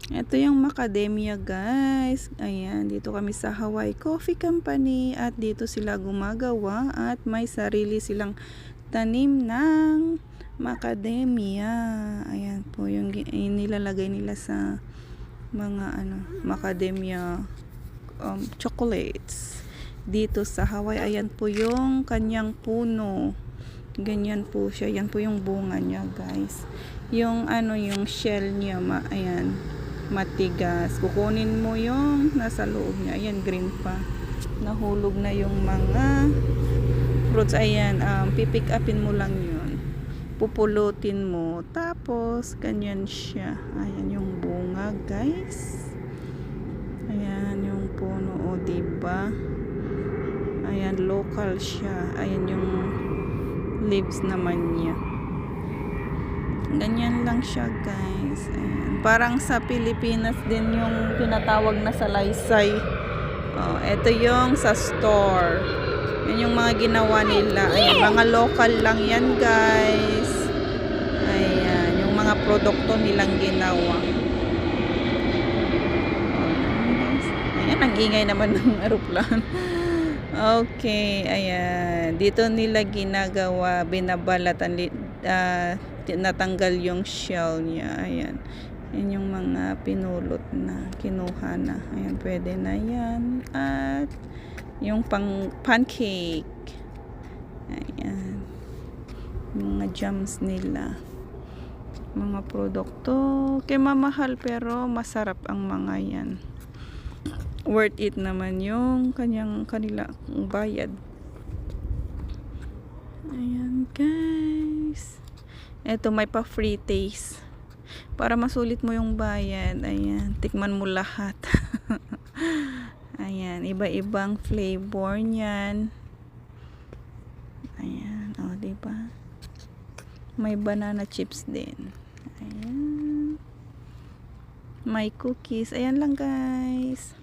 Ito yung macadamia guys. Ayan, dito kami sa Hawaii Coffee Company at dito sila gumagawa at may sarili silang tanim ng macadamia. Ayan po yung nilalagay nila sa mga macadamia chocolates dito sa Hawaii. Ayan po yung kanyang puno. Ganyan po siya. Yan po yung bunga niya guys. Yung yung shell niya, ayan, matigas. Kukunin mo yung nasa loob niya. Ayan, green pa. Nahulog na yung mga fruits. Ayan, pipick upin mo lang yun. Pupulutin mo. Tapos, ganyan siya. Ayan yung bunga, guys. Ayan yung puno. O, diba? Ayan, local siya. Ayan yung leaves naman niya. Ganyan lang siya guys. Ayan. Parang sa Pilipinas din yung tinatawag na salaysay. Ito yung sa store. Yan yung mga ginawa nila. Ayan, mga local lang yan guys. Ayan, yung mga produkto nilang ginawa. Ayan, ang ingay naman ng aeroplano. Okay, ayan. Dito nila ginagawa, binabalatan, natanggal yung shell niya. Ayan. Yan yung mga pinulot na, kinuha na. Ayan, pwede na yan. At yung pancake. Ayan. Mga jams nila. Mga produkto. Kaya mamahal pero masarap ang mga yan. Worth it naman yung kanila bayad. Ayan guys. Eto may pa free taste. Para masulit mo yung bayad. Ayan, tikman mo lahat. Ayan, iba-ibang flavor niyan. Ayan, diba? May banana chips din. Ayan. May cookies. Ayan lang guys.